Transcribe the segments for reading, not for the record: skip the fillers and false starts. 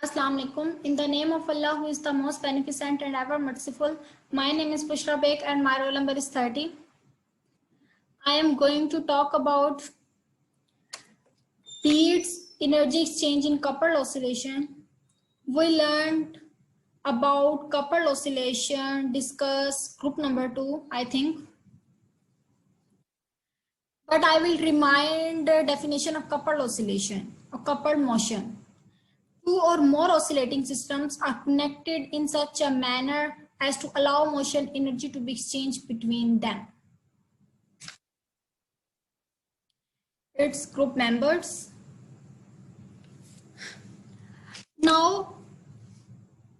Assalamu alaikum. In the name of Allah, who is the most beneficent and ever merciful, my name is Bushra Beg and my roll number is 30. I am going to talk about Beats energy exchange in coupled oscillation. We learned about coupled oscillation, discuss group number 2, I think. But I will remind the definition of coupled oscillation or coupled motion. Two or more oscillating systems are connected in such a manner as to allow motion energy to be exchanged between them. Its group members. Now,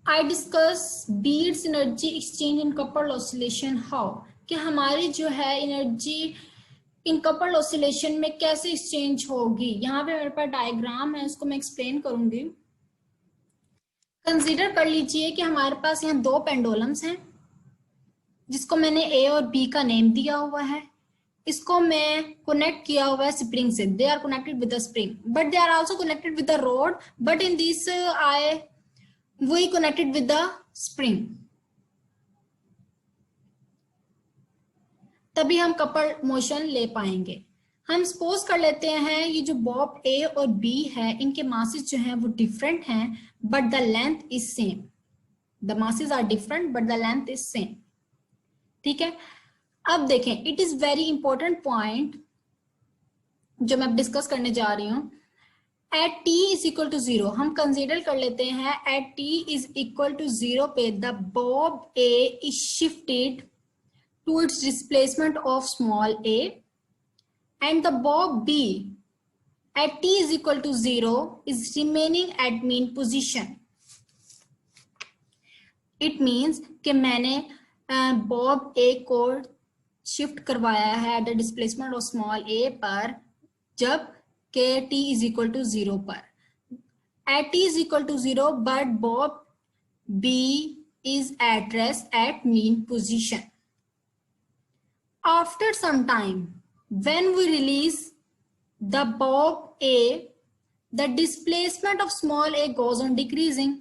I discuss Beats energy exchange in coupled oscillation. How? कि हमारी जो है energy in coupled oscillation में कैसे exchange होगी. यहाँ पे मेरे पास डायग्राम है, उसको मैं एक्सप्लेन करूंगी. कंसीडर कर लीजिए कि हमारे पास यहाँ दो पेंडुलम्स हैं जिसको मैंने ए और बी का नेम दिया हुआ है. इसको मैं कनेक्ट किया हुआ है स्प्रिंग से. They are connected with the spring but they are also connected with the road, but in this we connected with the spring. तभी हम कपल मोशन ले पाएंगे. हम सपोज कर लेते हैं ये जो बॉब ए और बी है इनके मासेस जो हैं वो डिफरेंट हैं but the length is same. The masses are different but the length is same. ठीक है. अब देखें, it is very important point जो मैं डिस्कस करने जा रही हूं. At T is equal to 0 हम कंसीडर कर लेते हैं at T is equal to 0 पे the bob A is shifted to its displacement of small a and the bob b at t is equal to 0 is remaining at mean position. It means कि मैंने Bob a को shift करवाया है at the displacement of small a पर जब के t is equal to 0 पर. At t is equal to 0 but bob b is at rest at mean position. After some time, when we release the bob A, the displacement of small a goes on decreasing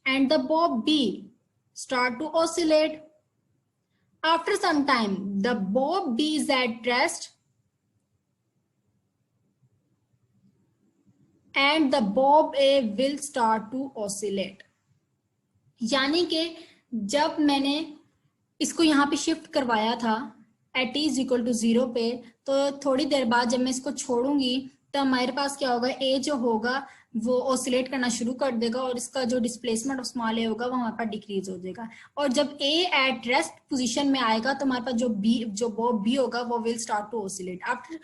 and the bob B start to oscillate. After some time, the bob B is at rest and the bob A will start to oscillate. यानी कि जब मैंने इसको यहाँ पे shift करवाया था at T is equal to 0 पे, तो थोड़ी देर बाद जब मैं इसको छोड़ूंगी तो हमारे पास क्या होगा, ए जो होगा वो ऑसिलेट करना शुरू कर देगा और इसका जो डिस्प्लेसमेंट ऑफ स्मॉल ए होगा वो हमारे पास डिक्रीज हो जाएगा. और जब ए एट रेस्ट पोजीशन में आएगा तो हमारे पास जो बॉब बी होगा वो will start to oscillate. After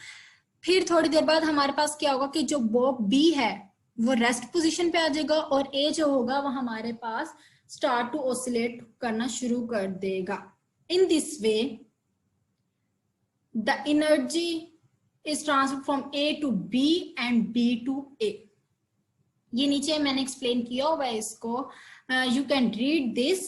फिर थोड़ी देर बाद हमारे पास क्या होगा कि जो बॉब बी है वो रेस्ट पोजिशन पे आ जाएगा और ए जो होगा वो हमारे पास स्टार्ट टू ऑसिलेट करना शुरू कर देगा. In this way the energy is transferred from A to B and B to A. ये नीचे मैंने एक्सप्लेन किया हुआ है इसको. You can read this.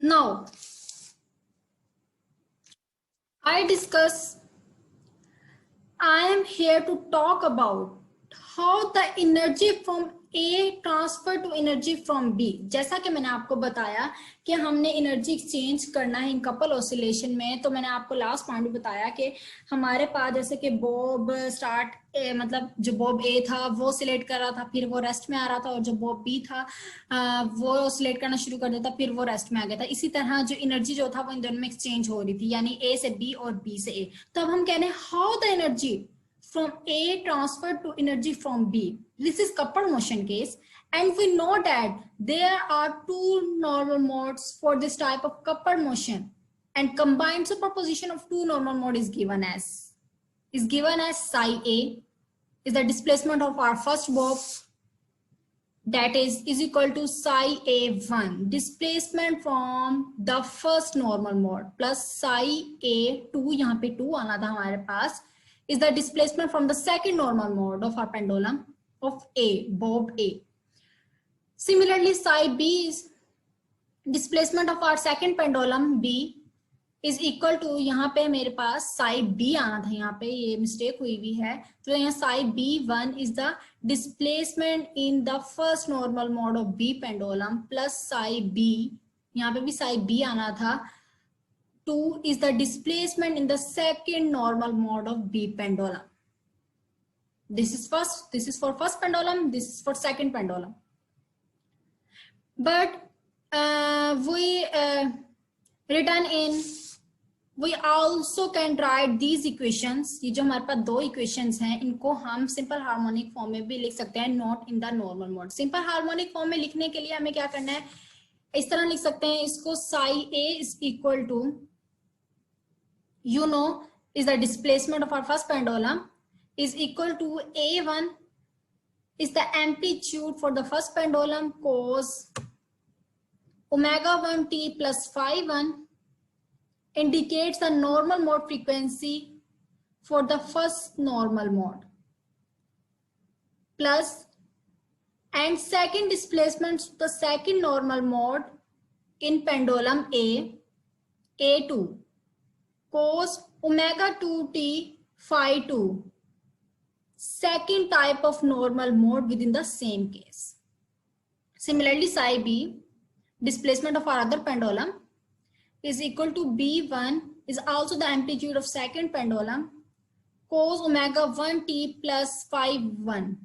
Now, I am here to talk about how the energy from A transfer to energy from B. जैसा कि मैंने आपको बताया कि हमने एनर्जी एक्सचेंज करना है इन कपल ऑसिलेशन में, तो मैंने आपको लास्ट पॉइंट भी बताया कि हमारे पास जैसे कि बॉब मतलब जो बॉब A था वो ऑसिलेट कर रहा था, फिर वो रेस्ट में आ रहा था, और जो बॉब B था वो ऑसिलेट करना शुरू कर देता, फिर वो रेस्ट में आ गया था. इसी तरह जो एनर्जी जो था वो इन दोनों में एक्सचेंज हो रही थी, यानी A से B और B से A. तो अब हम कह रहे हैं how the energy from A transferred to energy from B. This is coupled motion case, and we know that there are two normal modes for this type of coupled motion, and combined superposition of two normal mode is given as psi A is the displacement of our first bob, that is equal to psi A1 displacement from the first normal mode plus psi A2, यहाँ पे 2 आना था हमारे पास, is the displacement from the second normal mode of our pendulum of A, bob A. Similarly, psi b is displacement of our second pendulum b is equal to, यहाँ पे मेरे पास psi b आना था, यहाँ पे ये मिस्टेक हुई हुई है, तो यहाँ psi b1 is the displacement in the first normal mode of b pendulum plus psi b, यहाँ पे भी psi b आना था, 2 is the displacement in the second normal mode of b pendulum. This is for first pendulum, this is for second pendulum. But we written in, we also can write these equations. ये जो हमारे पास दो equations हैं, इनको हम simple harmonic form में भी लिख सकते हैं, not in the normal mode. Simple harmonic form में लिखने के लिए हमें क्या करना है, इस तरह लिख सकते हैं इसको, psi a is equal to, you know, is the displacement of our first pendulum is equal to a1 is the amplitude for the first pendulum cos omega 1 t plus phi 1 indicates the normal mode frequency for the first normal mode, plus and second displacement the second normal mode in pendulum a2 cos omega 2 t phi 2, second type of normal mode within the same case. Similarly, psi b, displacement of our other pendulum, is equal to b1 is also the amplitude of second pendulum cos omega 1 t plus phi 1.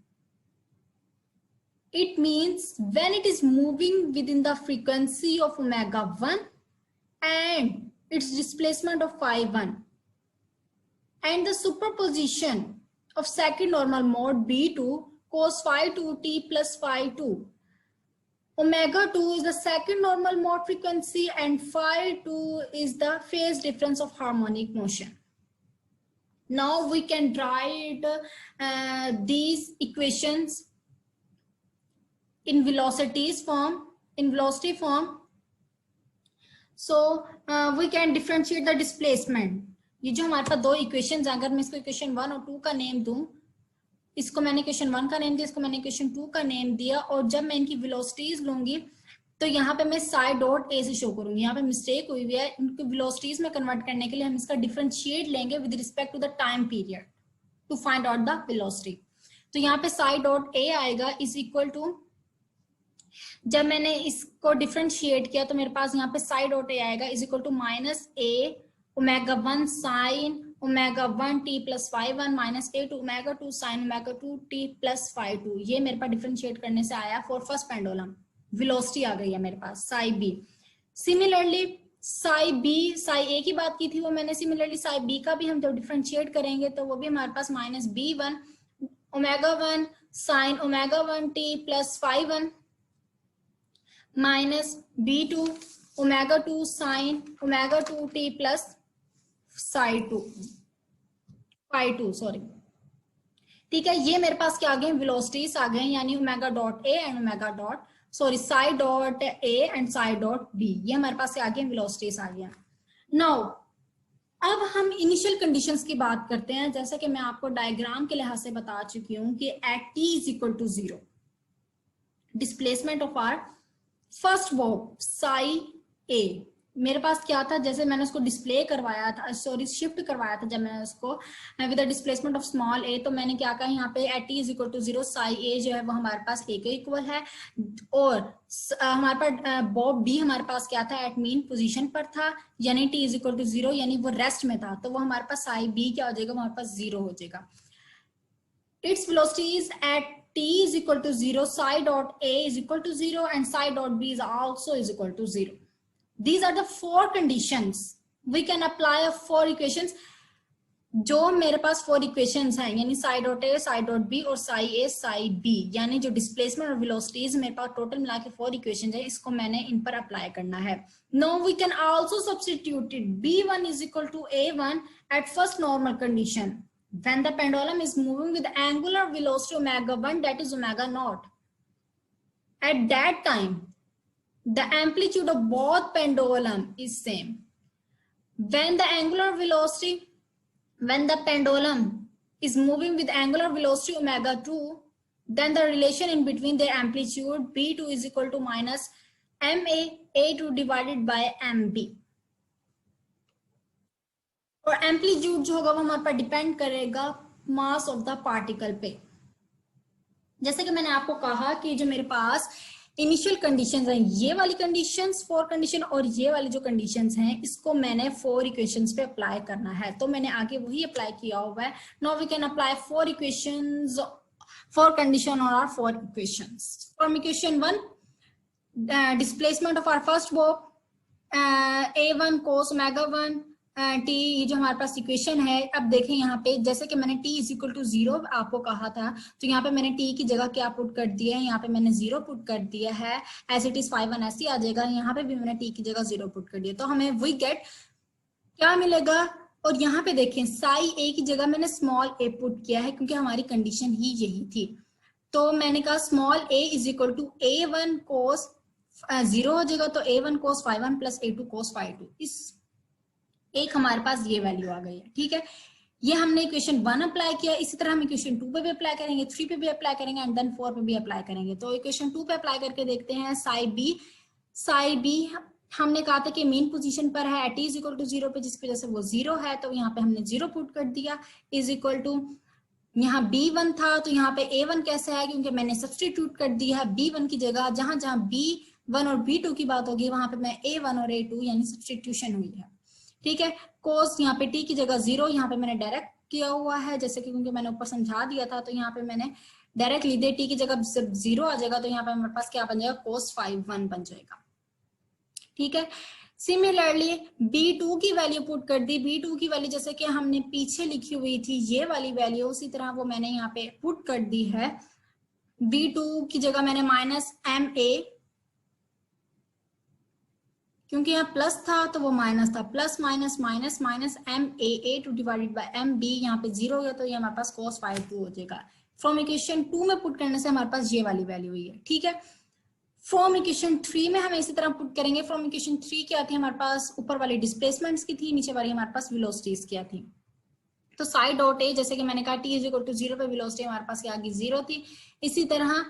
It means when it is moving within the frequency of omega 1 and its displacement of phi 1 and the superposition of second normal mode b2 cos phi 2 t plus phi 2. Omega 2 is the second normal mode frequency and phi 2 is the phase difference of harmonic motion. Now we can write these equations in velocity form. So we can differentiate the displacement. ये जो हमारे पास दो equations, अगर मैं इसको equation 1 और 2 का name दूं, इसको मैंने इक्वेशन 1 का नेम दिया, इसको मैंने इक्वेशन 2 का नेम दिया, और जब मैं इनकी वेलोसिटीज लूंगी तो यहाँ पे मैं साई डॉट ए से शो करूंगी. यहाँ पे मिस्टेक हुई हुई है, इनको वेलोसिटीज में कन्वर्ट करने के लिए हम इसका डिफरेंशिएट लेंगे with respect to the time period to find out the velocity. तो यहाँ पे साई डॉट ए आएगा इज इक्वल टू, जब मैंने इसको डिफरेंशिएट किया तो मेरे पास यहाँ पे साई डॉट ए आएगा is equal to minus A omega 1 sine omega 1 T plus phi 1 minus A two omega 2 sine omega 2 T plus phi 2. ये मेरे पास डिफरेंशिएट करने से आया फॉर फर्स्ट पेंडुलम. वेलोसिटी आ गई है मेरे पास psi B. Similarly psi B, psi A की बात की थी वो मैंने, सिमिलरली साई बी का भी हम जब डिफरेंशिएट करेंगे तो वो भी हमारे पास minus B 1 omega 1 sine omega 1 T plus phi 1 minus B 2 omega 2 sine omega 2 T plus phi 2 sorry. ठीक है, ये मेरे पास क्या आ गए, वेलोसिटीज आ गए, यानी omega dot A and omega dot sorry psi dot A and psi dot B, ये हमारे पास आ गए, वेलोसिटीज आ गया. नाउ अब हम इनिशियल कंडीशंस की बात करते हैं. जैसा कि मैं आपको डायग्राम के लिहाज से बता चुकी हूं कि at T is equal to 0 displacement of our first verb psi A, मेरे पास क्या था, जैसे मैंने उसको डिस्प्ले करवाया था, सॉरी शिफ्ट करवाया था जब मैंने उसको with the displacement of small A, तो मैंने क्या कहा यहाँ पे at T is equal to 0 psi A जो है वो हमारे पास ए के इक्वल है, और हमारे पास बॉब बी हमारे पास क्या था, एट मीन पोजीशन पर था, यानी टी इज इक्वल टू 0 यानी वो रेस्ट में था, तो वो हमारे पास साई बी क्या हो जाएगा, हमारे पास 0 हो जाएगा. Its velocities at t is equal to 0, psi dot a is equal to 0 and psi dot b is also is equal to 0. These are the four conditions. We can apply a four equations. जो मेरे पास 4 equations हैं, यानी psi dot A, psi dot B और psi A, psi B, यानी जो displacement और velocities मेरे पास total मिला के 4 इक्वेशंस है, इसको मैंने इन पर अप्लाई करना है. Now we can also substitute it. B1 is equal to A1 at first normal condition. When the pendulum is moving with angular velocity omega 1, that is omega naught. At that time, the amplitude of both pendulum is same. When the pendulum is moving with angular velocity omega 2, then the relation in between their amplitude B2 is equal to minus MA A2 divided by MB। और amplitude जो होगा वो हमारे पर depend करेगा mass of the particle पे। जैसे कि मैंने आपको कहा कि जो मेरे पास इनिशियल कंडीशंस हैं, ये वाली कंडीशंस 4 कंडीशन और ये वाली जो कंडीशंस हैं, इसको मैंने 4 इक्वेशंस पे अप्लाई करना है, तो मैंने आगे वही अप्लाई किया हुआ है। Now we can apply 4 equations, 4 condition और 4 equations. From equation 1, displacement of our first bob A1 cos omega 1 t, ये जो हमारे पास इक्वेशन है। अब देखें यहाँ पे, जैसे कि मैंने t इज इक्वल टू 0 आपको कहा था, तो यहाँ पे मैंने t की जगह क्या पुट कर दिया है, यहाँ पे मैंने 0 पुट कर दिया है। एज इट इज 5 1 ऐसे आ जाएगा, यहाँ पे भी मैंने t की जगह 0 पुट कर दिया, तो हमें वी गेट क्या मिलेगा। और यहाँ पे देखें साई a की जगह मैंने स्मॉल a पुट किया है, क्योंकि हमारी कंडीशन ही यही थी। तो मैंने कहा small a is equal to A1 cos 0 हो जाएगा, तो A1 cos 5 1 plus A2 cos 5 2, इस एक हमारे पास ये वैल्यू आ गई है। ठीक है, ये हमने इक्वेशन 1 अप्लाई किया, इसी तरह हम इक्वेशन 2 पे भी अप्लाई करेंगे, 3 पे भी अप्लाई करेंगे एंड देन 4 पे भी अप्लाई करेंगे। तो इक्वेशन 2 पे अप्लाई करके देखते हैं। साई बी हमने कहा था कि मेन पोजीशन पर है एट इज इक्वल टू 0 पे, जिसकी वजह से वो 0 है, तो यहाँ पे हमने 0 पुट कर दिया। इज इक्वल टू यहाँ B1 था, तो यहाँ पे A1 कैसे है, क्योंकि मैंने सब्सटीट्यूट कर दिया है B1 की जगह। जहां जहां B1 और B2 की बात होगी वहां पे मैं A1 और A2 यानी सब्सटीट्यूशन हुई है। ठीक है, कोस यहाँ पे t की जगह 0, यहाँ पे मैंने डायरेक्ट किया हुआ है, जैसे कि क्योंकि मैंने ऊपर समझा दिया था, तो यहाँ पे मैंने डायरेक्ट ली दे, t की जगह सिर्फ 0 आ जाएगा, तो यहाँ पे हमारे पास क्या बन जाएगा, cos 5 1 बन जाएगा। ठीक है, सिमिलरली B2 की वैल्यू पुट कर दी। B2 की वैल्यू जैसे कि हमने पीछे लिखी हुई थी ये वाली वैल्यू, उसी तरह वो मैंने यहाँ पे पुट कर दी है। B2 की जगह मैंने माइनस MA, क्योंकि यहाँ प्लस था तो वो माइनस था, plus minus minus minus MA A2 divided by MB, यहाँ पे 0 हो गया, तो ये हमारे पास cos 5 2 हो जाएगा। फ्रॉम इक्वेशन 2 में पुट करने से हमारे पास ये वाली वैल्यू हुई है। ठीक है, फ्रॉम इक्वेशन 3 में हम इसी तरह पुट करेंगे। फ्रॉम इक्वेशन 3 क्या थी हमारे पास, ऊपर वाली डिस्प्लेसमेंट्स की थी, नीचे वाली हमारे पास वेलोसिटीज क्या थी। तो साई डॉट ए, जैसे कि मैंने कहा t इज इक्वल टू 0 पे वेलोसिटी हमारे पास क्या आ गई, 0 थी। इसी तरह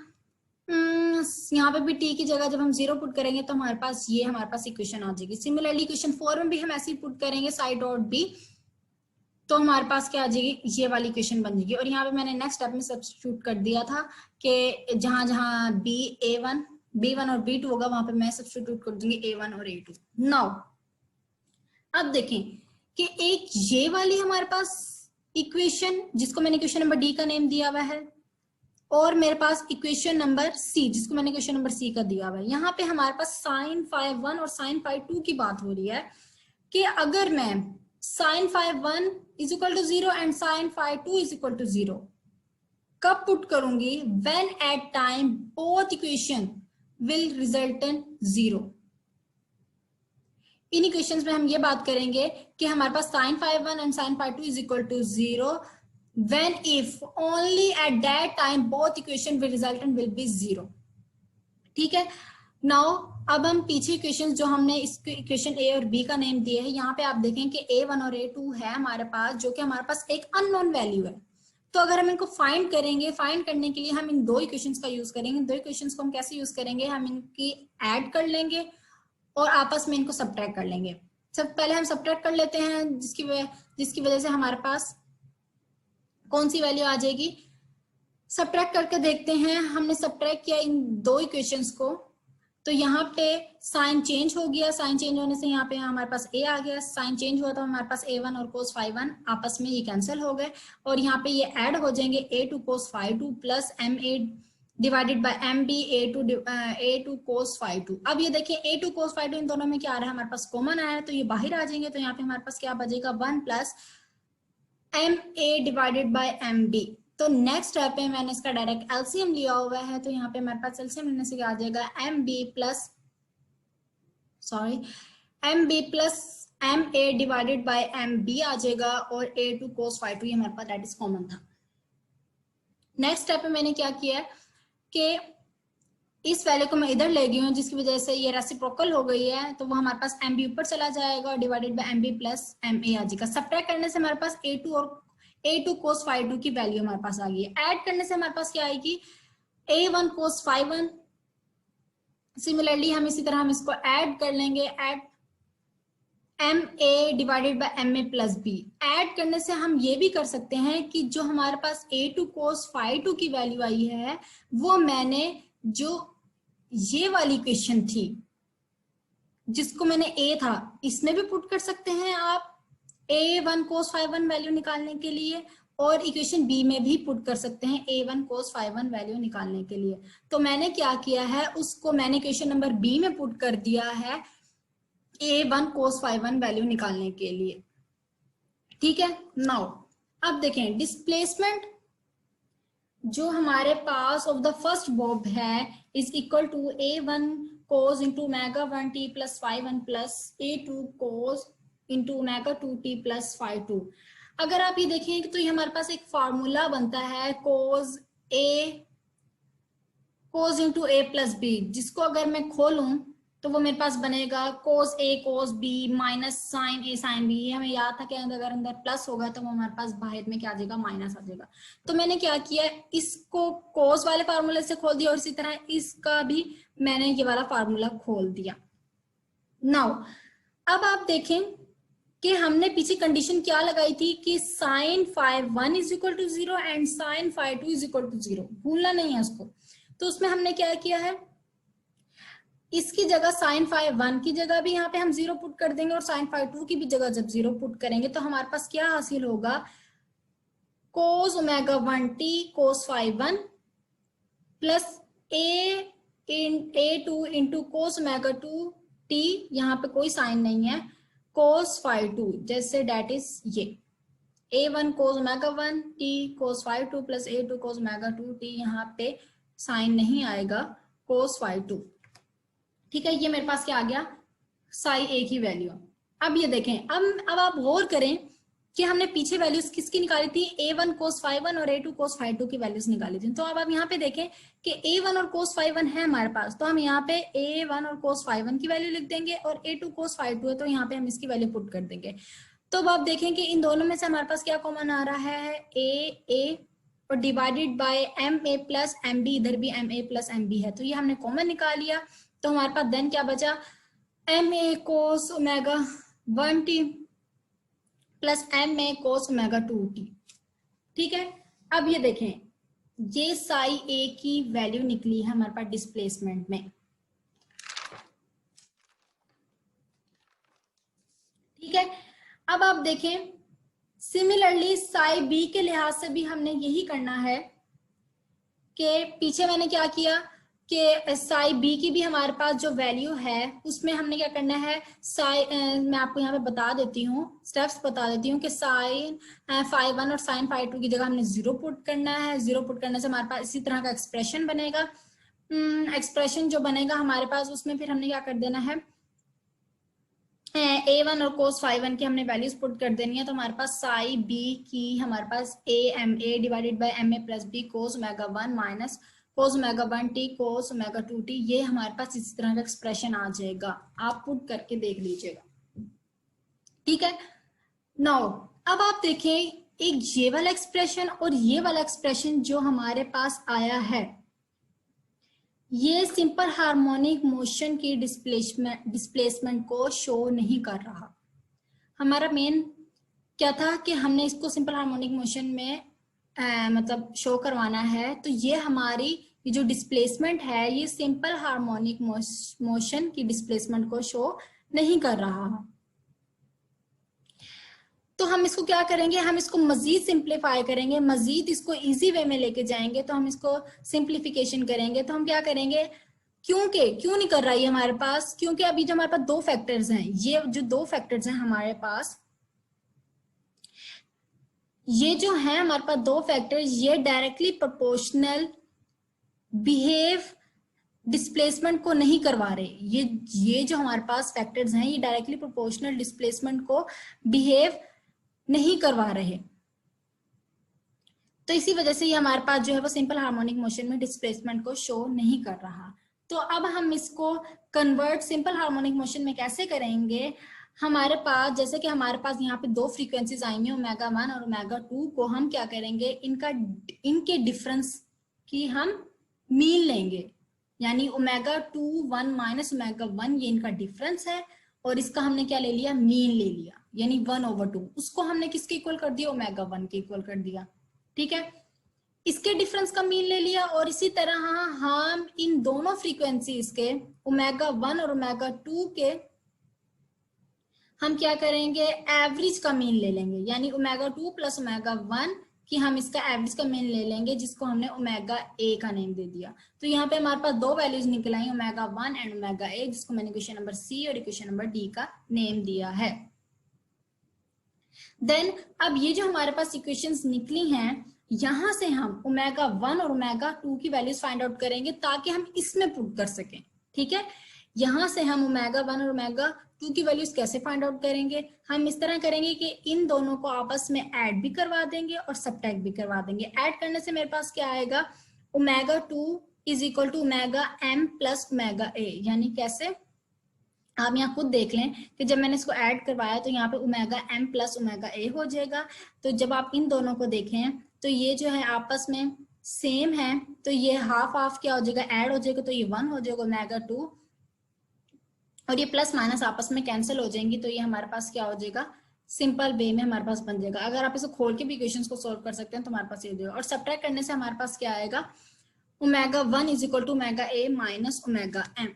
यहाँ पे भी t की जगह जब हम 0 पुट करेंगे तो हमारे पास ये हमारे पास इक्वेशन आ जाएगी। सिमिलरली इक्वेशन 4 में भी हम ऐसे ही पुट करेंगे साई डॉट b, तो हमारे पास क्या आ जाएगी, ये वाली इक्वेशन बन जाएगी। और यहाँ पे मैंने नेक्स्ट स्टेप में सब्स्टिट्यूट कर दिया था कि जहां जहां B1 और B2 होगा वहां पे मैं सब्स्टिट्यूट कर दूंगी A1 और A2। नाउ अब देखें कि एक ये वाली हमारे पास इक्वेशन, जिसको मैंने इक्वेशन नंबर D का नेम दिया हुआ है, और मेरे पास इक्वेशन नंबर C, जिसको मैंने इक्वेशन नंबर C का दिया हुआ है। यहाँ पे हमारे पास sin phi 1 और sin phi 2 की बात हो रही है कि अगर मैं sin phi 1 is equal to 0 and sin phi 2 is equal to 0 कब पुट करूंगी, when at time both equation will result in 0। In equations में हम ये बात करेंगे कि हमारे पास sin phi 1 and sin phi 2 is equal to 0 when if only at that time both equation will result in will be 0। ठीक है, now अब हम पीछे इक्वेशंस जो हमने इस इक्वेशन A और B का नेम दिए हैं, यहाँ पे आप देखें कि A1 और A2 है हमारे पास, जो कि हमारे पास एक अननोन वैल्यू है। तो अगर हम इनको फाइंड करेंगे, फाइंड करने के लिए हम इन दो इक्वेशंस का यूज करेंगे। दो इक्वेशंस को हम कैसे यूज करेंगे, हम इनकी ऐड कर लेंगे और आपस में इनको सब्ट्रैक्ट कर लेंगे। सब पहले हम सब्ट्रैक्ट कर लेते हैं, जिसकी वजह से हमारे पास कौन सी वैल्यू आ जाएगी। सब्ट्रैक्ट करके देखते हैं। हमने सब्ट्रैक्ट किया इन दो इक्वेशंस को, तो यहाँ पे साइन चेंज हो गया, साइन चेंज होने से यहाँ पे हमारे पास a आ गया, साइन चेंज हुआ तो हमारे पास A1 और cos phi 1 आपस में ये कैंसिल हो गए, और यहाँ पे ये ऐड हो जाएंगे A2 cos phi 2 plus MA divided by MB A2 cos phi 2। अब ये देखिए A2 cos phi 2 इन दोनों में क्या आ रहा है, हमारे पास कॉमन आया है, तो ये बाहर आ जाएंगे, तो यहाँ पे हमारे पास क्या बचेगा, 1 plus MA divided by MB। तो नेक्स्ट स्टेप पे मैंने इसका डायरेक्ट एलसीएम लिया हुआ है, तो यहाँ पे हमारे पास एलसीएम लेने से क्या आ जाएगा, MB plus MA divided by MB आ जाएगा, और A2 cos phi 2 ये हमारे पास दैट इज कॉमन था। नेक्स्ट स्टेप पे मैंने क्या किया कि इस वैल्यू को मैं इधर ले गई हूँ, जिसकी वजह से ये रेसिप्रोकल हो गई है, तो वो हमारे पास MB ऊपर चला जाएगा और divided by MB plus MA आ जाएगा। सब्ट्रैक्ट करने से हमारे पास A2 cos phi 2 की वैल्यू हमारे पास आ गई है। ऐड करने से हमारे पास क्या आएगी, A1 cos phi 1। सिमिलरली हम इसी तरह हम इसको ऐड कर लेंगे, at m A divided by m A plus B. Add करने से हम ये भी कर सकते हैं कि जो हमारे पास A2 cos phi 2 की वैल्यू आई है, वो मैंने जो ये वाली इक्वेशन थी जिसको मैंने A था, इसमें भी पुट कर सकते हैं आप A1 cos phi 1 वैल्यू निकालने के लिए, और इक्वेशन बी में भी पुट कर सकते हैं A1 cos phi 1 वैल्यू निकालने के लिए। तो मैंने क्या किया है, उसको मैंने इक्वेशन नंबर बी में पुट कर दिया है A1 cos phi 1 वैल्यू निकालने के लिए। ठीक है, नाउ अब देखें डिस्प्लेसमेंट जो हमारे पास ऑफ द फर्स्ट बॉब है is equal to A1 cos into omega 1 t plus phi 1 plus A2 cos into omega 2 t plus phi 2। अगर आप ये देखें तो ये हमारे पास एक फार्मूला बनता है cos into a plus B, जिसको अगर मैं खोलूं तो वो मेरे पास बनेगा cos a cos b minus sine a sine b। हमें याद था कि अगर अंदर प्लस होगा तो वो हमारे पास बाहर में क्या आ जाएगा, माइनस आ जाएगा। तो मैंने क्या किया, इसको cos वाले फार्मूले से खोल दिया और इसी तरह इसका भी मैंने ये वाला फार्मूला खोल दिया। नाउ अब आप देखें कि हमने पीछे कंडीशन क्या लगाई थी कि sine phi 1 is equal to 0 and sine phi 2 is equal to 0, भूलना नहीं है उसको। तो उसमें हमने क्या किया है, इसकी जगह साइन phi 1 की जगह भी यहाँ पे हम 0 पुट कर देंगे और साइन phi 2 की भी जगह जब 0 पुट करेंगे तो हमारे पास क्या हासिल होगा, cos omega 1 t cos phi 1 plus A2 into cos omega 2 t, यहाँ पे कोई साइन नहीं है, cos phi 2 जैसे डेट इज ये A1 cos omega 1 t cos phi 2 plus A2 cos omega 2 t, यहाँ पे साइन नहीं आएगा, cos phi 2। ठीक है, ये मेरे पास क्या आ गया, साई ए की वैल्यू। अब ये देखें, अब आप गौर करें कि हमने पीछे वैल्यूज किसकी निकाली थी, A1 cos phi 1 और A2 cos phi 2 की वैल्यूज निकाली थी। तो अब आप यहाँ पे देखें कि A1 और cos phi 1 है हमारे पास, तो हम यहाँ पे A1 और cos phi 1 की वैल्यू लिख देंगे, और A2 cos phi 2 है तो यहाँ पे हम इसकी वैल्यू पुट कर देंगे। तो अब आप देखें कि इन दोनों में से हमारे पास क्या कॉमन आ रहा है, A और divided by MA plus MB, इधर भी MA प्लस MB है, तो ये हमने कॉमन निकाल लिया। तो हमारे पास देन क्या बचा, MA cos omega 1 t plus MA cos omega 2 t। ठीक है, अब ये देखें, ये साई ए की वैल्यू निकली है हमारे पास डिस्प्लेसमेंट में। ठीक है, अब आप देखें सिमिलरली साई बी के लिहाज से भी हमने यही करना है कि पीछे मैंने क्या किया कि साई बी की भी हमारे पास जो वैल्यू है उसमें हमने क्या करना है, साई मैं आपको यहाँ पे बता देती हूँ, स्टेप्स बता देती हूँ कि साइन phi 1 और साइन phi 2 की जगह हमने 0 पुट करना है। 0 पुट करने से हमारे पास इसी तरह का एक्सप्रेशन बनेगा। एक्सप्रेशन जो बनेगा हमारे पास उसमें फिर हमने क्या कर देना है, A1 और cos phi 1 की हमने वैल्यूज पुट कर देनी है। तो हमारे पास साई बी की हमारे पास A divided by MA plus B cos omega 1 minus cos omega 1 t cos omega 2 t, ये हमारे पास इसी तरह का एक्सप्रेशन आ जाएगा, आप पुट करके देख लीजिएगा। ठीक है, नाउ अब आप देखें एक ये वाला एक्सप्रेशन और ये वाला एक्सप्रेशन जो हमारे पास आया है, ये सिंपल हार्मोनिक मोशन की डिस्प्लेसमेंट को शो नहीं कर रहा। हमारा मेन क्या था कि हमने इसको सिंपल हार्मोनिक मोशन में मतलब शो करवाना है। तो ये हमारी ये जो डिस्प्लेसमेंट है ये सिंपल हार्मोनिक मोशन की डिस्प्लेसमेंट को शो नहीं कर रहा। तो हम इसको क्या करेंगे, हम इसको मजीद सिंप्लीफाई करेंगे, मजीद इसको इजी वे में लेके जाएंगे। तो हम इसको सिंप्लीफिकेशन करेंगे। तो हम क्या करेंगे, क्यों नहीं कर रहा है हमारे पास, क्योंकि अभी जो हमारे पास दो फैक्टर्स हैं, ये जो दो फैक्टर्स हैं हमारे पास, ये जो है हमारे पास दो फैक्टर्स, ये डायरेक्टली प्रोपोर्शनल बिहेव डिस्प्लेसमेंट को नहीं करवा रहे। ये जो हमारे पास फैक्टर्स हैं ये डायरेक्टली प्रोपोर्शनल डिस्प्लेसमेंट को बिहेव नहीं करवा रहे। तो इसी वजह से ये हमारे पास जो है वो सिंपल हार्मोनिक मोशन में डिस्प्लेसमेंट को शो नहीं कर रहा। तो अब हम इसको कन्वर्ट सिंपल हार्मोनिक मोशन में कैसे करेंगे, हमारे पास जैसे कि हमारे पास यहाँ पे दो फ्रीक्वेंसीज आएंगी ओमेगा 1 और ओमेगा 2 को हम क्या करेंगे, इनके डिफरेंस की हम मीन लेंगे, यानी ओमेगा 2 1 माइनस ओमेगा 1 ये इनका डिफरेंस है, और इसका हमने क्या ले लिया, मीन ले लिया, यानी 1/2, उसको हमने किसके इक्वल कर दिया, ओमेगा 1 के इक्वल कर दिया। ठीक है, इसके डिफरेंस का मीन ले लिया, और इसी तरह हम इन दोनों फ्रीक्वेंसीज के ओमेगा 1 और ओमेगा 2 के हम क्या करेंगे, एवरेज का मीन ले लेंगे, यानी ओमेगा 2 प्लस ओमेगा 1 कि हम इसका एवरेज का मीन ले लेंगे, जिसको हमने ओमेगा ए का नेम दे दिया। तो यहाँ पे हमारे पास दो वैल्यूज निकल आई, ओमेगा 1 एंड ओमेगा ए, जिसको मैंने इक्वेशन नंबर सी और इक्वेशन नंबर डी का नेम दिया है। देन अब ये जो हमारे पास इक्वेशंस निकली हैं, यहां से हम ओमेगा 1 और ओमेगा 2 की वैल्यूज फाइंड आउट करेंगे ताकि हम इसमें पुट कर सकें। ठीक है, यहां से हम ओमेगा 1 और ओमेगा 2 की वैल्यूज कैसे फाइंड आउट करेंगे, हम इस तरह करेंगे कि इन दोनों को आपस में ऐड भी करवा देंगे और सबट्रैक्ट भी करवा देंगे। ऐड करने से मेरे पास क्या आएगा, omega 2 is equal to omega M plus omega A, यानी कैसे, आप यहाँ खुद देख लें कि जब मैंने इसको ऐड करवाया तो यहाँ पे omega M plus omega A हो जाएगा। तो जब आप इन दोनों को देखें तो ये जो है आपस में सेम है, तो ये हाफ हाफ क्या हो जाएगा, ऐड हो जाएगा, तो ये 1 हो जाएगा ओमेगा 2, और ये प्लस माइनस आपस में कैंसिल हो जाएंगी, तो ये हमारे पास क्या हो जाएगा, सिंपल वे में हमारे पास बन जाएगा। अगर आप इसे खोल के भी इक्वेशंस को सोल्व कर सकते हैं तो हमारे पास ये देगा, और सबट्रैक्ट करने से हमारे पास क्या आएगा, omega 1 is equal to omega A minus omega m.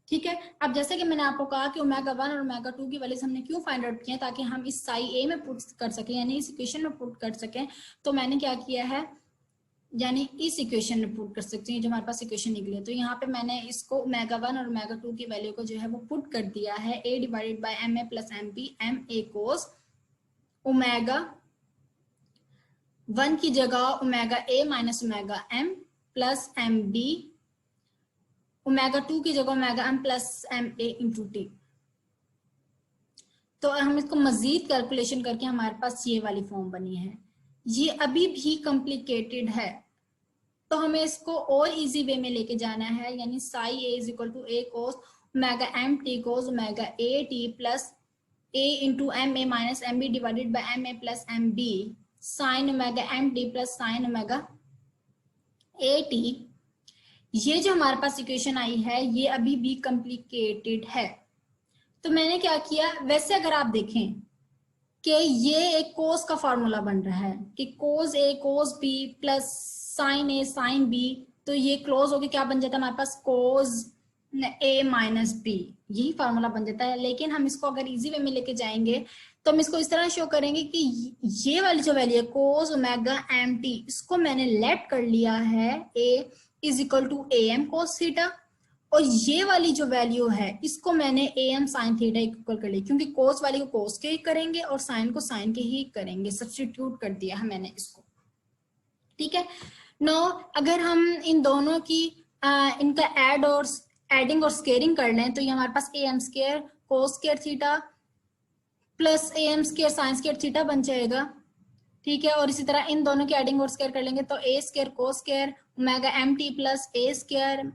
ठीक है, अब जैसे कि मैंने आपको कहा कि ओमेगा 1 और ओमेगा 2 की वैल्यूज हमने क्यों फाइंड आउट किया, ताकि हम इस साई ए में पुट कर सकें, यानी इस इक्वेशन में पुट कर सकें। तो मैंने क्या किया है, यानी इस इक्वेशन में पुट कर सकते हैं, जो हमारे पास इक्वेशन निकली है। तो यहाँ पे मैंने इसको ओमेगा 1 और ओमेगा 2 की वैल्यू को जो है वो पुट कर दिया है, A divided by M A plus M B, M A cos omega 1 की जगह omega A minus omega M plus M B, omega 2 की जगह omega M plus M A into T. तो हम इसको मजीद कैलकुलेशन करके हमारे पास ये वाली फॉर्म बनी है। ये अभी भी कॉम्प्लिकेटेड है, तो हमें इसको और इजी वे में लेके जाना है, यानी psi A is equal to A cos omega M T cos omega A T plus A into M A minus M B divided by M A plus M B sine omega M T plus sine omega A T. ये जो हमारे पास equation आई है ये अभी भी complicated है। तो मैंने क्या किया, वैसे अगर आप देखें कि ये एक कोस का फॉर्मूला बन रहा है कि कोस ए कोस बी प्लस साइन ए साइन बी, तो ये क्लोज होके क्या बन जाता है हमारे पास, कोस ए माइनस बी, यही फॉर्मूला बन जाता है। लेकिन हम इसको अगर इजी वे में लेके जाएंगे तो हम इसको इस तरह शो करेंगे कि ये वाली जो वैल्यू है कोस ओमेगा एम टी, इसको मैंने लेट कर लिया है A is equal to A M cos theta, और ये वाली जो वैल्यू है इसको मैंने A M sine theta equal कर लिया, क्योंकि कोस वाली को कोस के ही करेंगे और साइन को साइन के ही करेंगे, सब्स्टिट्यूट कर दिया है मैंने इसको। ठीक है, नो अगर हम इन दोनों की इनका एडिंग और स्केयरिंग कर लें तो ये हमारे पास A M square cos square theta plus A M square sine square theta बन जाएगा। ठीक है, और इसी तरह इन दोनों की एडिंग और स्केयर कर लेंगे तो A square cos square omega M T plus A square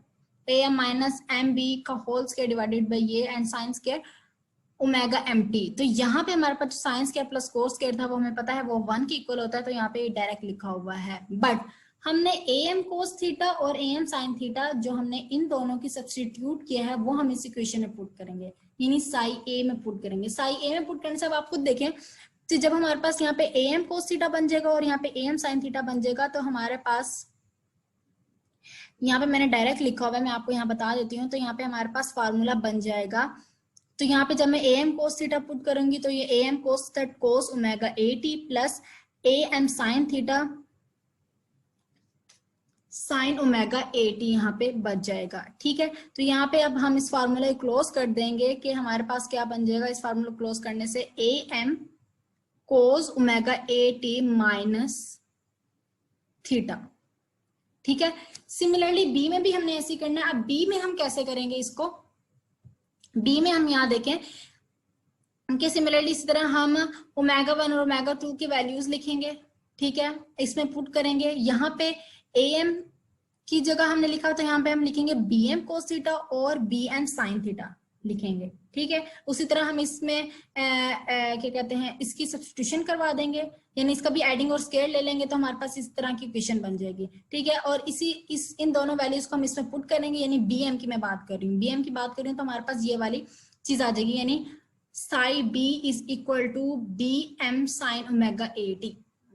A M minus M B का होल स्केयर डिवाइडेड बाई ये and sine square omega M T. तो यहाँ पे हमारे पास जो sine square plus cos square था वो हमें पता है वो 1 के इक्वल होता है, तो यहाँ पे डायरेक्ट लिखा हुआ है। बट हमने ए एम कोस थीटा और ए एम साइन थीटा जो हमने इन दोनों की सब्स्टिट्यूट किया है वो हम इस इक्वेशन में पुट करेंगे, यानी साई ए में पुट करेंगे। साई ए में पुट करने से अब आप खुद देखें, तो जब हमारे पास यहाँ पे ए एम कोस थीटा बन जाएगा और यहाँ पे ए एम साइन थीटा बन जाएगा, तो हमारे पास यहाँ पे मैंने डायरेक्ट लिखा हुआ है, मैं आपको यहाँ बता देती हूँ। तो यहाँ पे हमारे पास फार्मूला बन जाएगा, तो यहाँ पे जब मैं A M cos theta put करूंगी तो ये A M cos theta cos omega A T plus A M sine theta sine omega A t यहाँ पे बच जाएगा। ठीक है, तो यहाँ पे अब हम इस फार्मूला को क्लोज कर देंगे कि हमारे पास क्या बन जाएगा, इस फार्मूला को क्लोज करने से A M cos omega A t minus theta. ठीक है, सिमिलरली बी में भी हमने ऐसे करना है। अब बी में हम कैसे करेंगे इसको, बी में हम यहाँ देखें कि सिमिलरली इसी तरह हम ओमेगा 1 और ओमेगा 2 की वैल्यूज लिखेंगे। ठीक है, इसमें पुट करेंगे, यहाँ पे ए एम की जगह हमने लिखा तो यहाँ पे हम लिखेंगे बी एम कोस थीटा और बी एम साइन थीटा। लिखेंगे, ठीक है। उसी तरह हम इसमें क्या कहते हैं, इसकी सब्स्टिट्यूशन करवा देंगे, यानी इसका भी एडिंग और स्केयर ले लेंगे, तो हमारे पास इस तरह की इक्वेशन बन जाएगी, ठीक है। और इन दोनों वैल्यूज को हम इसमें पुट करेंगे, यानी bm की मैं बात कर रही हूँ, bm की बात कर रही हूँ, तो हमारे पास ये वाली चीज आ जाएगी, यानी psi b is equal to bm sine omega at।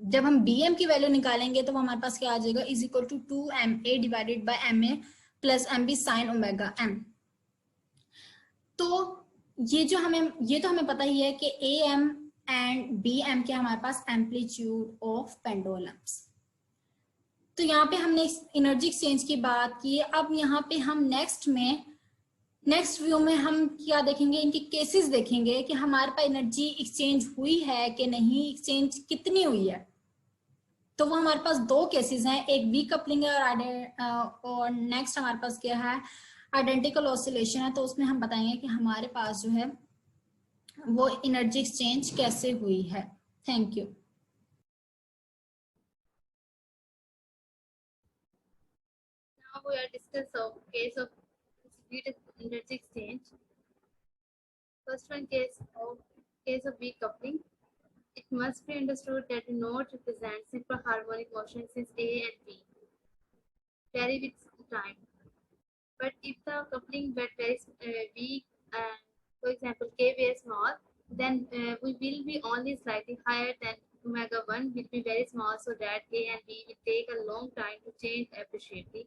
जब हम bm की वैल्यू निकालेंगे तो वो हमारे पास क्या आ जाएगा, is equal to 2ma divided by ma plus mb sine omega m। तो ये तो हमें पता ही है कि am एंड bm के हमारे पास एम्पलीट्यूड ऑफ पेंडुलम्स। तो यहाँ पे हमने एनर्जी एक्सचेंज की बात की। अब यहाँ पे हम नेक्स्ट व्यू में हम क्या देखेंगे, इनके केसेस देखेंगे कि हमारे पास एनर्जी एक्सचेंज हुई है कि नहीं, एक्सचेंज कितनी हुई है। तो वो हमारे पास दो केसेस हैं, एक वी कपलिंग है और नेक्स्ट हमारे पास क्या है, आइडेंटिकल ऑसिलेशन है। तो उसमें हम बताएंगे कि हमारे पास जो है वो एनर्जी एक्सचेंज कैसे हुई है। Thank you. Now we are discussing of case of distributed energy exchange. First one case of weak coupling. It must be understood that the node represents simple harmonic motion since A and B vary with time. But if the coupling bed varies weak, for example K very small, then we will be only slightly higher than omega 1 will be very small, so that A and B will take a long time to change appreciably.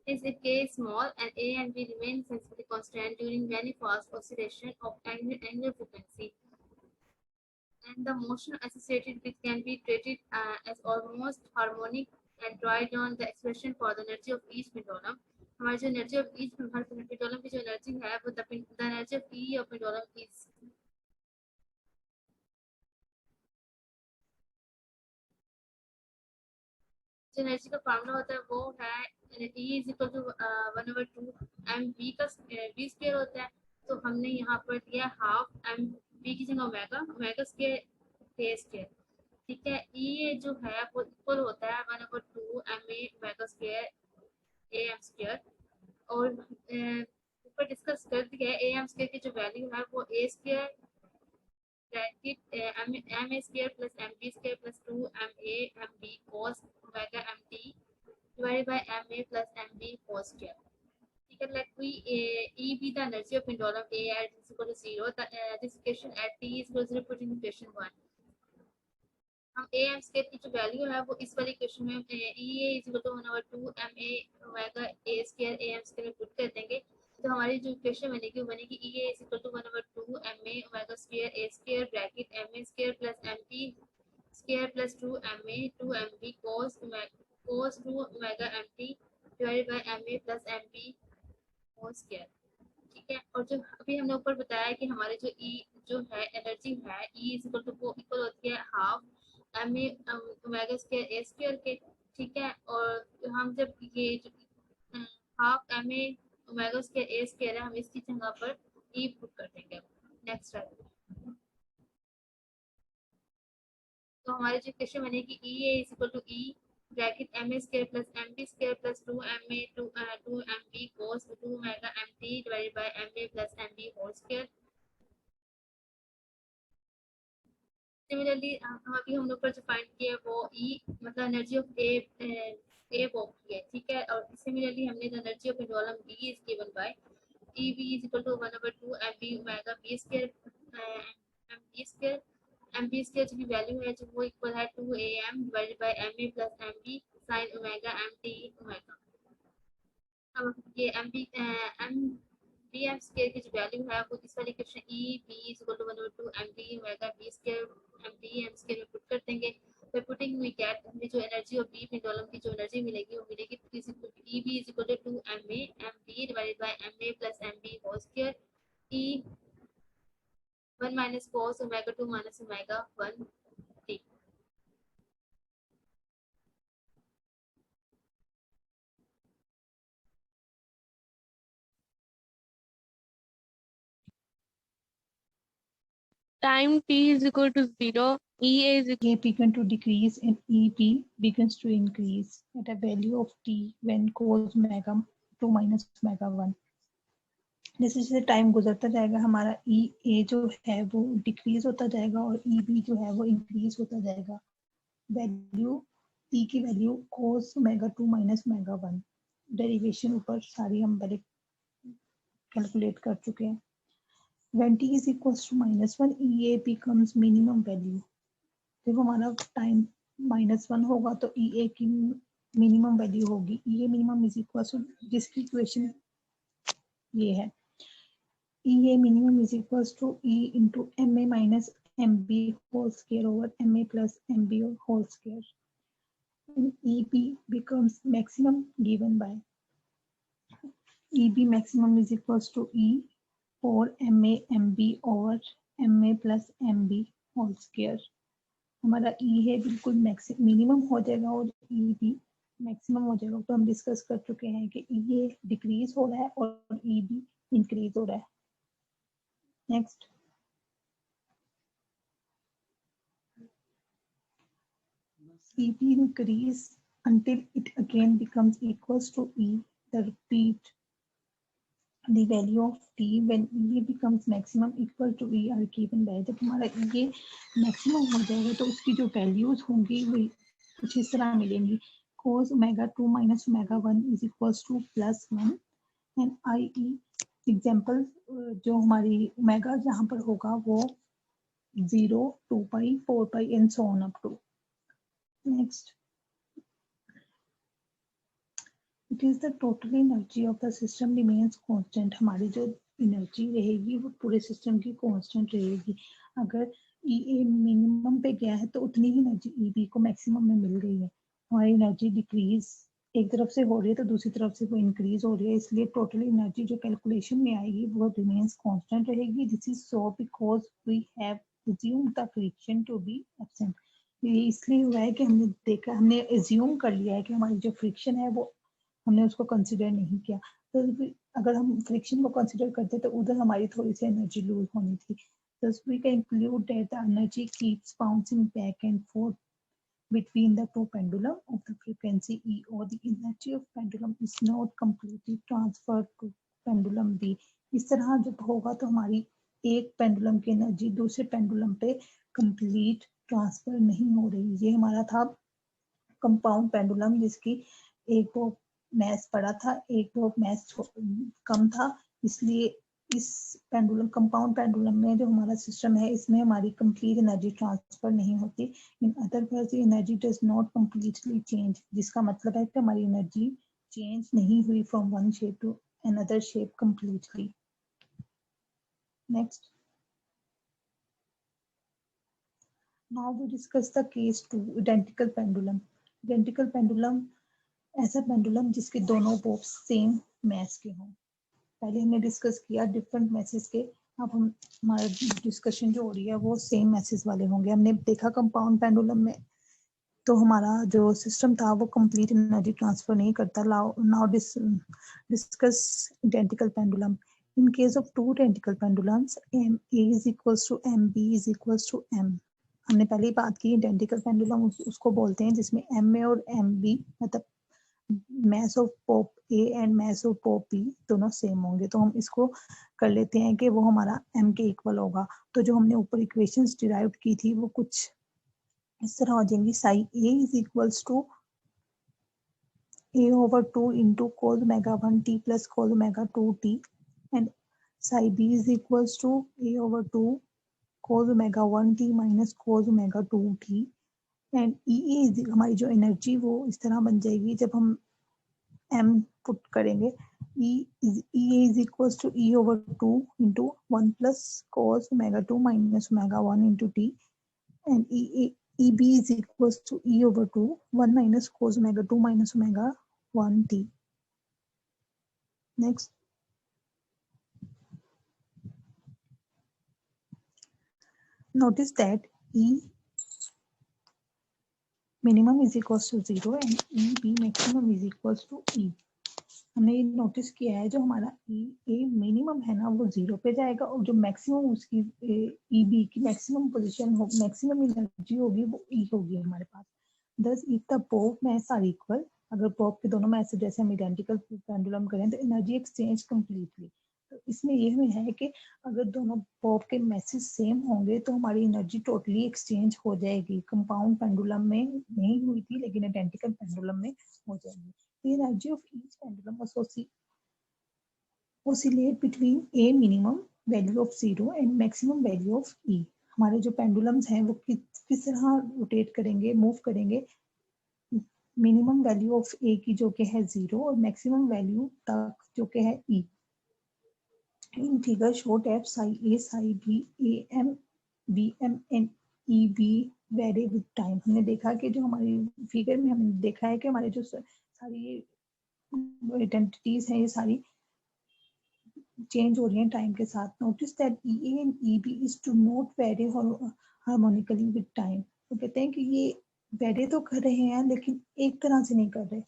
Hence, if K is small and A and B remain sensibly constant during many fast oscillation of angular frequency, and the motion associated with can be treated as almost harmonic and write down the expression for the energy of each pendulum. हमारी जो energy of each pendulum की जो energy है वो the energy of E of pendulum is जो energy का formula होता है वो है E is equal to 1/2 m v का वी स्क्वायर होता है। तो हमने यहाँ पर दिया हाफ एम वी की जगह ओमेगा ओमेगा स्क्वायर के स्क्वायर, ठीक है। E जो है वो इक्वल होता है 1/2 m A omega square A m square. और ऊपर डिस्कस कर दिया है ए एम स्क्वायर की जो वैल्यू है वो A square bracket M A square plus M B square plus 2 M A M B cos omega M T divided by m a plus m b whole square. ठीक है, let we E be the energy of pendulum A at is equal to 0. This equation at t is equal to 0 put in equation 1. हम a m square की जो value है वो इस वाली equation में E a is equal to 1/2 m a omega a square a m square में put कर देंगे। तो हमारी जो इक्वेशन बनेगी वो बनेगी E a is equal to 1/2 m a omega square a square bracket m a square plus m p square plus 2 m a 2 m b cos 2 omega m t divided by m a plus m b whole square, ठीक है। और जो अभी हमने ऊपर बताया कि हमारे जो E जो है एनर्जी है E इज इक्वल टू वो इक्वल होती है half m a omega square a square के, ठीक है। और हम जब ये जो half m a omega square a square है हम इसकी जगह पर E पुट कर देंगे। Next slide. तो हमारी जो इक्वेशन बनेगी E a is equal to E bracket m a square plus m b square plus 2 m a 2 m b cos 2 omega m t divided by m a plus m b whole square. Similarly अभी हम लोग पर जो find किया वो E मतलब energy of A Bob की है, ठीक है। और सिमिलरली हमने जो energy of pendulum B is given by E B is equal to 1/2 m b omega b square m b square m b square की वैल्यू है जो वो इक्वल है 2 am divided by m a plus m b sin omega m t omega. अब ये m b B M square की जो value है वो इस वाली equation E B is equal to 1/2 m b omega b square m b m square में put कर देंगे। बाय पुटिंग वी गेट हमें जो एनर्जी ऑफ बी पेंडुलम की जो एनर्जी मिलेगी वो मिलेगी E B is equal to 2 m a m b divided by m a plus m b whole square E 1 minus cos omega 2 minus omega 1 t। Time t is equal to 0, EA is equal A began to decrease and EP begins to increase at a value of t when cos omega 2 minus omega 1. जैसे जैसे time गुजरता जाएगा हमारा ई ए जो है वो decrease होता जाएगा और ई बी जो है वो इंक्रीज होता जाएगा। वैल्यू ई की value cos omega 2 minus omega 1 derivation ऊपर सारी हम पहले कैलकुलेट कर चुके हैं। When t is equals to -1 EA becomes minimum value। जब हमारा टाइम -1 होगा तो EA की मिनिमम वैल्यू होगी। EA minimum is equal to जिसकी इक्वेशन ये है EA minimum is equals to E into MA minus MB whole square over MA plus MB whole square. And EB becomes maximum given by EB maximum is equals to E for MA MB over MA plus MB whole square. हमारा E है बिल्कुल minimum हो जाएगा और EB maximum हो जाएगा। तो हम डिस्कस कर चुके हैं कि EA डिक्रीज हो रहा है और EB इंक्रीज हो रहा है। Next EB increase until it again becomes equals to E. The repeat the value of T when E becomes maximum equal to E are given by। जब हमारा ये मैक्सिमम हो जाएगा तो उसकी जो वैल्यूज होंगी वो कुछ इस तरह मिलेंगी। cos omega 2 minus omega 1 is equals to +1 and IE example जो हमारी ओमेगा जहाँ पर होगा वो 0, 2 पाई, 4 पाई and so on up to। Next, it is the total energy of the system remains constant। हमारी जो एनर्जी रहेगी वो पूरे सिस्टम की कांस्टेंट रहेगी। अगर EA मिनिमम पे गया है तो उतनी ही एनर्जी EB को मैक्सिमम में मिल गई है। हमारी एनर्जी डिक्रीज एक तरफ से हो रही है तो दूसरी तरफ से वो इंक्रीज हो रही है, इसलिए टोटल एनर्जी जो कैलकुलेशन में आएगी वो रिमेन्स कांस्टेंट रहेगी। This is so because we have assumed the friction to be absent। ये इसलिए हुआ है कि हमने एज्यूम कर लिया है कि हमारी जो फ्रिक्शन है वो हमने उसको कंसिडर नहीं किया। तो अगर हम फ्रिक्शन को कंसिडर करते तो उधर हमारी थोड़ी सी एनर्जी लूज होनी थी। Thus we can conclude that the energy keeps bouncing back and forth between the two pendulum of the frequency E, or the energy of pendulum is not completely transferred to pendulum B। इस तरह जब होगा तो हमारी एक pendulum की energy दूसरे pendulum पे कंप्लीट ट्रांसफर नहीं हो रही। ये हमारा था कंपाउंड पेंडुलम जिसकी एक वो मैस बड़ा था, एक वो मैस कम था, इसलिए इस पेंडुलम कंपाउंड पेंडुलम में जो हमारा सिस्टम है इसमें हमारी कंप्लीट एनर्जी ट्रांसफर नहीं होती। In other words energy does not completely change, जिसका मतलब है कि हमारी एनर्जी चेंज नहीं हुई from one shape to another shape completely. Next, now we discuss the case 2 identical pendulum. Identical pendulum ऐसा पेंडुलम जिसके दोनों पोल्स सेम मैस के हों। पहले हमने डिस्कस किया डिफरेंट मैसेज के, अब हम हमारा डिस्कशन जो हो रही है वो सेम मैसेज वाले होंगे। हमने देखा कंपाउंड पेंडुलम में तो हमारा जो सिस्टम था वो कंप्लीट एनर्जी ट्रांसफर नहीं करता। Now discuss identical pendulum. In case of two identical pendulums M A is equals to M B is equals to M. हमने पहले ही बात की आइडेंटिकल पेंडुलम उसको बोलते हैं जिसमें एम ए और एम बी मतलब mass of pop A and mass of pop B दोनों सेम होंगे। तो हम इसको कर लेते हैं कि वो हमारा m के इक्वल होगा। तो जो हमने ऊपर इक्वेशंस डिराइव की थी वो कुछ इस तरह हो जाएंगी। Psi A is equals to A over 2 into cos omega 1 t plus cos omega 2 t and psi B is equals to A over 2 cos omega 1 t minus cos omega 2 t and ई हमारी जो energy वो इस तरह बन जाएगी जब हम m put करेंगे। E is equals to E over 2 into 1 plus cos omega 2 minus omega 1 into t and EB is equals to E over 2 1 minus cos omega 2 minus omega 1 t। Next, notice that E minimum is equals to 0 and EB maximum is equals to E। हमने ये notice किया है जो हमारा ए minimum है ना वो 0 पे जाएगा और जो मैक्सिमम उसकी EB की मैक्सिमम पोजीशन हो मैक्सिमम एनर्जी होगी वो E होगी हमारे पास। Thus if the both mass are equal, अगर both के दोनों मैस जैसे हम आइडेंटिकल पेंडुलम करें तो एनर्जी एक्सचेंज कंप्लीटली। तो इसमें ये में है कि अगर दोनों बॉब के मैसेज सेम होंगे तो हमारी एनर्जी टोटली एक्सचेंज हो जाएगी। कंपाउंड पेंडुलम में नहीं हुई थी लेकिन आइडेंटिकल पेंडुलम में हो जाएगी। The energy of each pendulum oscillate between a minimum value of 0 and maximum value of E. हमारे जो पेंडुलम्स हैं वो किस तरह रोटेट करेंगे, मूव करेंगे मिनिमम वैल्यू ऑफ ए की जो कि है 0 और मैक्सिमम वैल्यू तक जो कि है E. In figure show tap psi A psi B A M B M N E B vary with time. हमने देखा कि जो हमारी फिगर में हमने देखा है कि हमारे जो सारी आइडेंटिटीज हैं ये सारी चेंज हो रही हैं टाइम के साथ। Notice that E A and E B is to not vary harmonically with time. तो कहते हैं कि ये वेरी तो कर रहे हैं लेकिन एक तरह से नहीं कर रहे,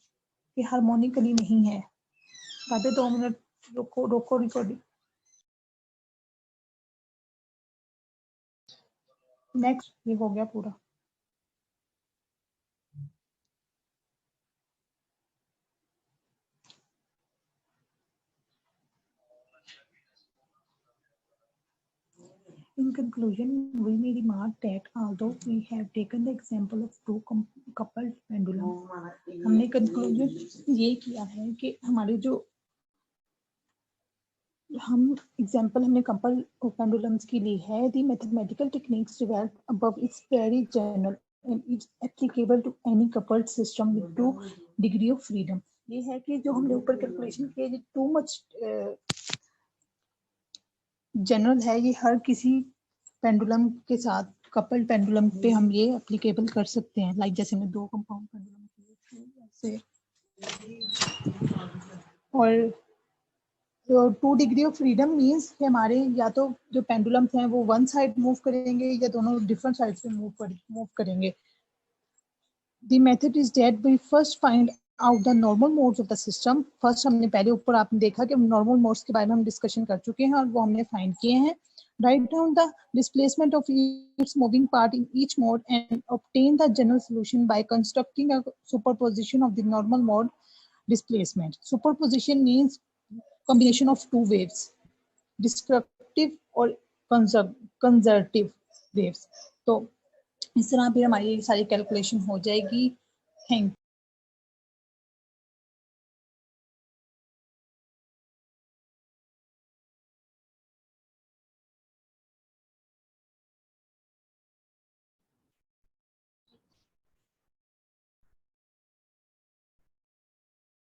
ये हार्मोनिकली नहीं है। बातें 2 मिनट रोको रिकॉर्डिंग। नेक्स्ट, ये हो गया पूरा। In conclusion, we may remark that although we have taken the example of two coupled pendulum, हमने conclusion ये किया है कि हमारे जो हम एग्जाम्पल हमने कपल पेंडुलम्स की ली है। The mathematical techniques developed above is very general and it's applicable to any coupled system with 2 degree of freedom। ये है कि जो हमने ऊपर कैलकुलेशन किया ये टू मच जनरल है, ये हर किसी पेंडुलम के साथ कपल पेंडुलम पे हम ये एप्लीकेबल कर सकते हैं। लाइक जैसे मैं 2 कंपाउंड पेंडुलम किए और 2 डिग्री ऑफ फ्रीडम मींस कि हमारे या तो जो पेंडुलम्स हैं वो वन साइड मूव करेंगे या दोनों डिफरेंट साइड से मूव करेंगे। The method is that we first find out the normal modes of the system। First हमने पहले ऊपर आपने देखा कि नॉर्मल मोड्स के बारे में हम डिस्कशन कर चुके हैं और वो हमने फाइंड किए हैं। Write down the displacement of each moving part in each mode and obtain the general solution by constructing a superposition of the normal mode displacement। Superposition means combination of two waves, destructive और conservative waves। तो इस तरह फिर हमारी सारी calculation हो जाएगी। Thank